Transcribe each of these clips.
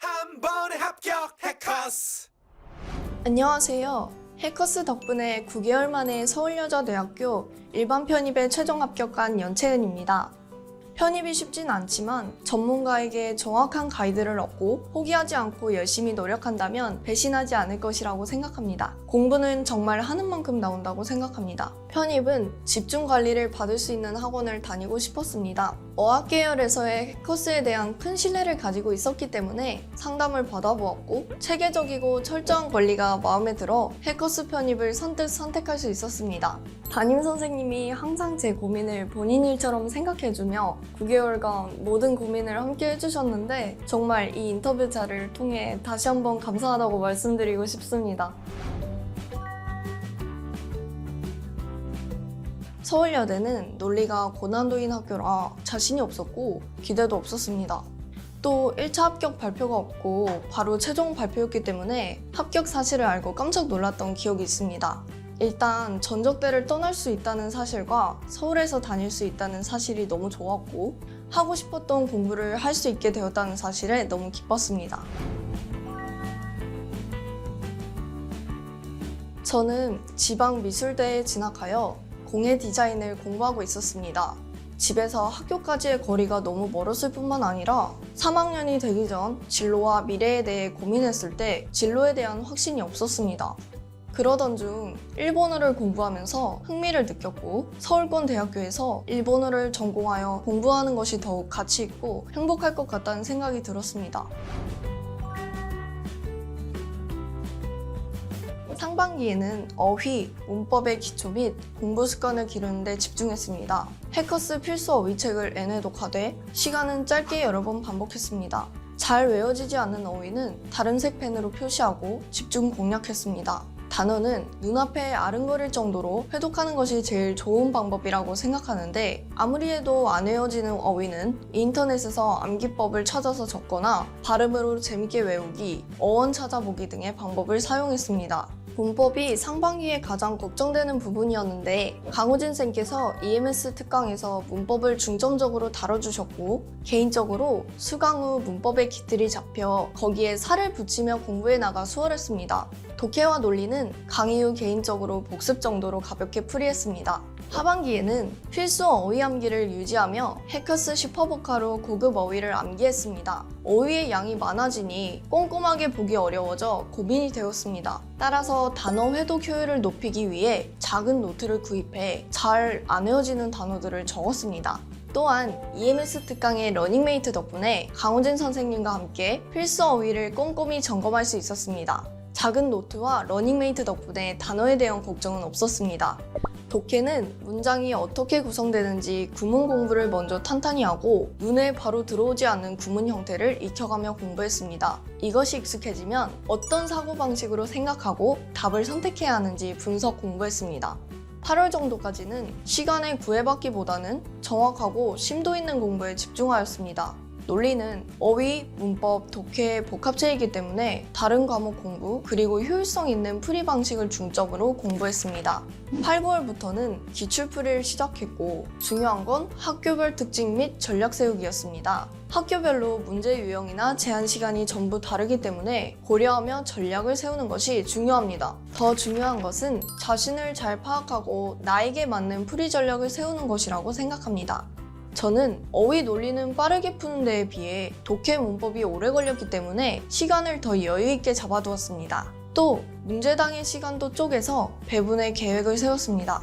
한 번에 합격 해커스. 안녕하세요. 해커스 덕분에 9개월 만에 서울여자대학교 일반 편입에 최종 합격한 연채은입니다. 편입이 쉽진 않지만 전문가에게 정확한 가이드를 얻고 포기하지 않고 열심히 노력한다면 배신하지 않을 것이라고 생각합니다. 공부는 정말 하는 만큼 나온다고 생각합니다. 편입은 집중 관리를 받을 수 있는 학원을 다니고 싶었습니다. 어학 계열에서의 해커스에 대한 큰 신뢰를 가지고 있었기 때문에 상담을 받아보았고 체계적이고 철저한 관리가 마음에 들어 해커스 편입을 선뜻 선택할 수 있었습니다. 담임 선생님이 항상 제 고민을 본인 일처럼 생각해주며 9개월간 모든 고민을 함께 해주셨는데 정말 이 인터뷰자를 통해 다시 한번 감사하다고 말씀드리고 싶습니다. 서울여대는 논리가 고난도인 학교라 자신이 없었고 기대도 없었습니다. 또 1차 합격 발표가 없고 바로 최종 발표였기 때문에 합격 사실을 알고 깜짝 놀랐던 기억이 있습니다. 일단 전적대를 떠날 수 있다는 사실과 서울에서 다닐 수 있다는 사실이 너무 좋았고 하고 싶었던 공부를 할 수 있게 되었다는 사실에 너무 기뻤습니다. 저는 지방미술대에 진학하여 공예 디자인을 공부하고 있었습니다. 집에서 학교까지의 거리가 너무 멀었을 뿐만 아니라 3학년이 되기 전 진로와 미래에 대해 고민했을 때 진로에 대한 확신이 없었습니다. 그러던 중 일본어를 공부하면서 흥미를 느꼈고 서울권 대학교에서 일본어를 전공하여 공부하는 것이 더욱 가치 있고 행복할 것 같다는 생각이 들었습니다. 상반기에는 어휘, 문법의 기초 및 공부 습관을 기르는 데 집중했습니다. 해커스 필수 어휘책을 N에 독하되 시간은 짧게 여러 번 반복했습니다. 잘 외워지지 않는 어휘는 다른 색 펜으로 표시하고 집중 공략했습니다. 단어는 눈앞에 아른거릴 정도로 회독하는 것이 제일 좋은 방법이라고 생각하는데 아무리 해도 안 외워지는 어휘는 인터넷에서 암기법을 찾아서 적거나 발음으로 재밌게 외우기, 어원 찾아보기 등의 방법을 사용했습니다. 문법이 상반기에 가장 걱정되는 부분이었는데 강우진 쌤께서 EMS 특강에서 문법을 중점적으로 다뤄주셨고 개인적으로 수강 후 문법의 기틀이 잡혀 거기에 살을 붙이며 공부해 나가 수월했습니다. 독해와 논리는 강의 후 개인적으로 복습 정도로 가볍게 풀이했습니다. 하반기에는 필수 어휘 암기를 유지하며 해커스 슈퍼보카로 고급 어휘를 암기했습니다. 어휘의 양이 많아지니 꼼꼼하게 보기 어려워져 고민이 되었습니다. 따라서 단어 회독 효율을 높이기 위해 작은 노트를 구입해 잘 안 외워지는 단어들을 적었습니다. 또한 EMS 특강의 러닝메이트 덕분에 강우진 선생님과 함께 필수 어휘를 꼼꼼히 점검할 수 있었습니다. 작은 노트와 러닝메이트 덕분에 단어에 대한 걱정은 없었습니다. 독해는 문장이 어떻게 구성되는지 구문 공부를 먼저 탄탄히 하고 눈에 바로 들어오지 않는 구문 형태를 익혀가며 공부했습니다. 이것이 익숙해지면 어떤 사고방식으로 생각하고 답을 선택해야 하는지 분석 공부했습니다. 8월 정도까지는 시간에 구애받기보다는 정확하고 심도 있는 공부에 집중하였습니다. 논리는 어휘, 문법, 독해의 복합체이기 때문에 다른 과목 공부 그리고 효율성 있는 풀이 방식을 중점으로 공부했습니다. 8, 9월부터는 기출풀이를 시작했고 중요한 건 학교별 특징 및 전략 세우기였습니다. 학교별로 문제 유형이나 제한 시간이 전부 다르기 때문에 고려하며 전략을 세우는 것이 중요합니다. 더 중요한 것은 자신을 잘 파악하고 나에게 맞는 풀이 전략을 세우는 것이라고 생각합니다. 저는 어휘 논리는 빠르게 푸는 데에 비해 독해 문법이 오래 걸렸기 때문에 시간을 더 여유 있게 잡아두었습니다. 또 문제당의 시간도 쪼개서 배분의 계획을 세웠습니다.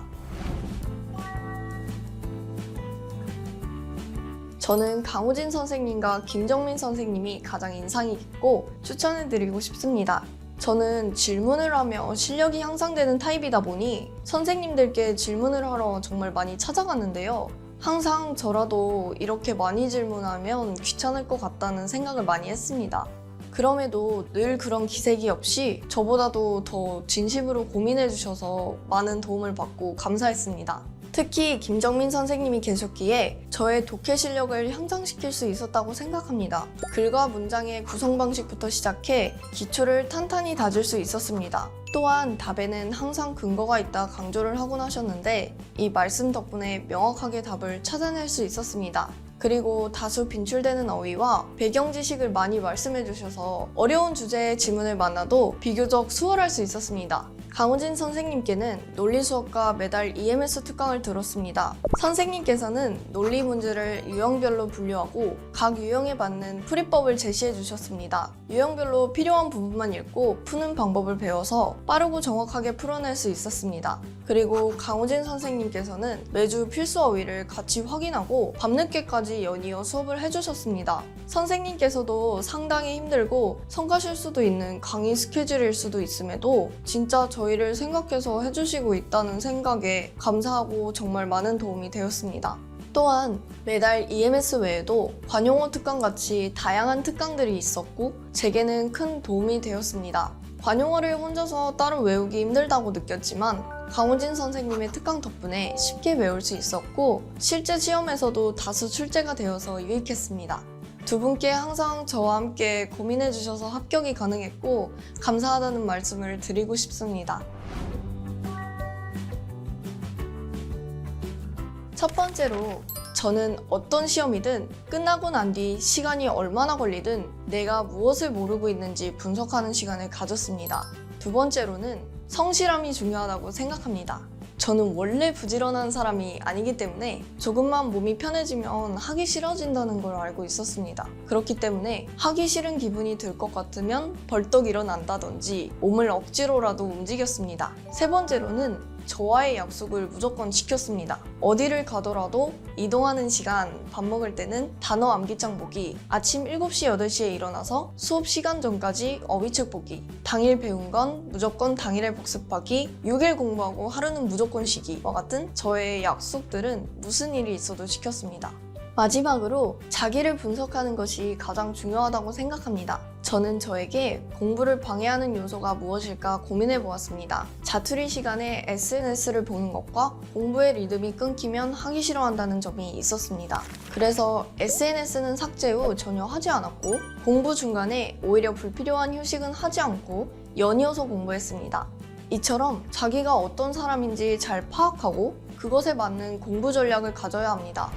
저는 강우진 선생님과 김정민 선생님이 가장 인상이 깊고 추천해드리고 싶습니다. 저는 질문을 하며 실력이 향상되는 타입이다 보니 선생님들께 질문을 하러 정말 많이 찾아갔는데요. 항상 저라도 이렇게 많이 질문하면 귀찮을 것 같다는 생각을 많이 했습니다. 그럼에도 늘 그런 기색이 없이 저보다도 더 진심으로 고민해 주셔서 많은 도움을 받고 감사했습니다. 특히 김정민 선생님이 계셨기에 저의 독해 실력을 향상시킬 수 있었다고 생각합니다. 글과 문장의 구성 방식부터 시작해 기초를 탄탄히 다질 수 있었습니다. 또한 답에는 항상 근거가 있다 강조를 하곤 하셨는데 이 말씀 덕분에 명확하게 답을 찾아낼 수 있었습니다. 그리고 다수 빈출되는 어휘와 배경 지식을 많이 말씀해 주셔서 어려운 주제의 지문을 만나도 비교적 수월할 수 있었습니다. 강우진 선생님께는 논리 수업과 매달 EMS 특강을 들었습니다. 선생님께서는 논리 문제를 유형별로 분류하고 각 유형에 맞는 풀이법을 제시해 주셨습니다. 유형별로 필요한 부분만 읽고 푸는 방법을 배워서 빠르고 정확하게 풀어낼 수 있었습니다. 그리고 강우진 선생님께서는 매주 필수 어휘를 같이 확인하고 밤늦게까지 연이어 수업을 해주셨습니다. 선생님께서도 상당히 힘들고 성가실 수도 있는 강의 스케줄일 수도 있음에도 진짜 저희를 생각해서 해주시고 있다는 생각에 감사하고 정말 많은 도움이 되었습니다. 또한 매달 EMS 외에도 관용어 특강 같이 다양한 특강들이 있었고 제게는 큰 도움이 되었습니다. 관용어를 혼자서 따로 외우기 힘들다고 느꼈지만 강우진 선생님의 특강 덕분에 쉽게 외울 수 있었고 실제 시험에서도 다수 출제가 되어서 유익했습니다. 두 분께 항상 저와 함께 고민해 주셔서 합격이 가능했고 감사하다는 말씀을 드리고 싶습니다. 첫 번째로 저는 어떤 시험이든 끝나고 난 뒤 시간이 얼마나 걸리든 내가 무엇을 모르고 있는지 분석하는 시간을 가졌습니다. 두 번째로는 성실함이 중요하다고 생각합니다. 저는 원래 부지런한 사람이 아니기 때문에 조금만 몸이 편해지면 하기 싫어진다는 걸 알고 있었습니다. 그렇기 때문에 하기 싫은 기분이 들 것 같으면 벌떡 일어난다든지 몸을 억지로라도 움직였습니다. 세 번째로는 저와의 약속을 무조건 지켰습니다. 어디를 가더라도 이동하는 시간, 밥 먹을 때는 단어 암기장 보기, 아침 7시, 8시에 일어나서 수업 시간 전까지 어휘책 보기, 당일 배운 건 무조건 당일에 복습하기, 6일 공부하고 하루는 무조건 쉬기와 같은 저의 약속들은 무슨 일이 있어도 지켰습니다. 마지막으로 자기를 분석하는 것이 가장 중요하다고 생각합니다. 저는 저에게 공부를 방해하는 요소가 무엇일까 고민해 보았습니다. 자투리 시간에 SNS를 보는 것과 공부의 리듬이 끊기면 하기 싫어한다는 점이 있었습니다. 그래서 SNS는 삭제 후 전혀 하지 않았고 공부 중간에 오히려 불필요한 휴식은 하지 않고 연이어서 공부했습니다. 이처럼 자기가 어떤 사람인지 잘 파악하고 그것에 맞는 공부 전략을 가져야 합니다.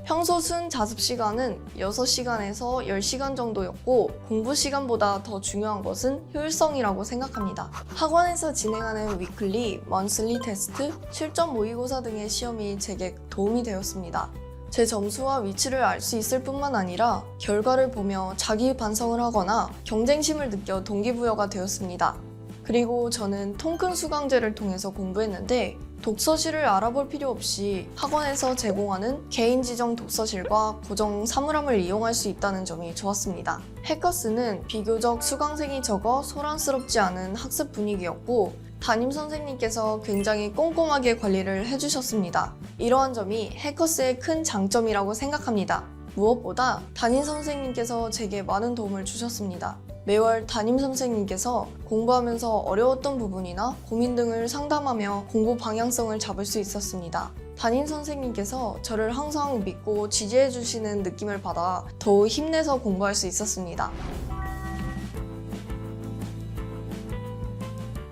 평소 순 자습 시간은 6시간에서 10시간 정도였고 공부 시간보다 더 중요한 것은 효율성이라고 생각합니다. 학원에서 진행하는 위클리, 먼슬리 테스트, 실전 모의고사 등의 시험이 제게 도움이 되었습니다. 제 점수와 위치를 알 수 있을 뿐만 아니라 결과를 보며 자기 반성을 하거나 경쟁심을 느껴 동기부여가 되었습니다. 그리고 저는 통큰 수강제를 통해서 공부했는데 독서실을 알아볼 필요 없이 학원에서 제공하는 개인 지정 독서실과 고정 사물함을 이용할 수 있다는 점이 좋았습니다. 해커스는 비교적 수강생이 적어 소란스럽지 않은 학습 분위기였고 담임 선생님께서 굉장히 꼼꼼하게 관리를 해주셨습니다. 이러한 점이 해커스의 큰 장점이라고 생각합니다. 무엇보다 담임 선생님께서 제게 많은 도움을 주셨습니다. 매월 담임 선생님께서 공부하면서 어려웠던 부분이나 고민 등을 상담하며 공부 방향성을 잡을 수 있었습니다. 담임 선생님께서 저를 항상 믿고 지지해 주시는 느낌을 받아 더욱 힘내서 공부할 수 있었습니다.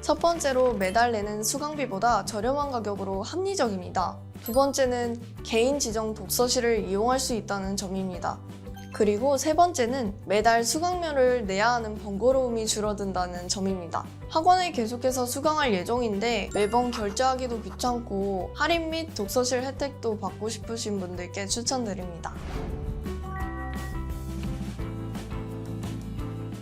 첫 번째로 매달 내는 수강비보다 저렴한 가격으로 합리적입니다. 두 번째는 개인 지정 독서실을 이용할 수 있다는 점입니다. 그리고 세 번째는 매달 수강료를 내야 하는 번거로움이 줄어든다는 점입니다. 학원에 계속해서 수강할 예정인데 매번 결제하기도 귀찮고 할인 및 독서실 혜택도 받고 싶으신 분들께 추천드립니다.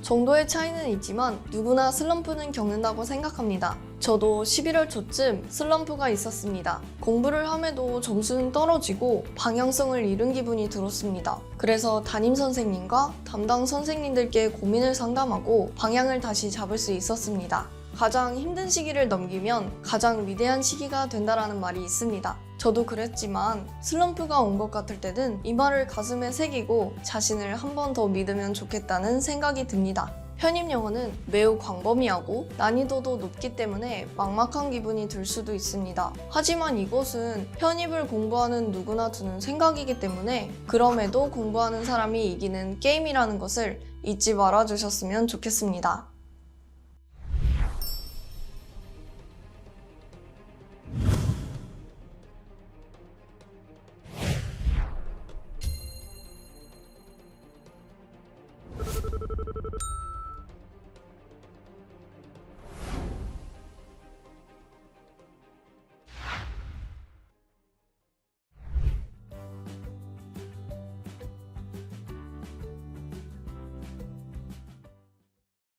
정도의 차이는 있지만 누구나 슬럼프는 겪는다고 생각합니다. 저도 11월 초쯤 슬럼프가 있었습니다. 공부를 함에도 점수는 떨어지고 방향성을 잃은 기분이 들었습니다. 그래서 담임 선생님과 담당 선생님들께 고민을 상담하고 방향을 다시 잡을 수 있었습니다. 가장 힘든 시기를 넘기면 가장 위대한 시기가 된다라는 말이 있습니다. 저도 그랬지만 슬럼프가 온 것 같을 때는 이 말을 가슴에 새기고 자신을 한 번 더 믿으면 좋겠다는 생각이 듭니다. 편입 영어는 매우 광범위하고 난이도도 높기 때문에 막막한 기분이 들 수도 있습니다. 하지만 이것은 편입을 공부하는 누구나 드는 생각이기 때문에 그럼에도 공부하는 사람이 이기는 게임이라는 것을 잊지 말아주셨으면 좋겠습니다.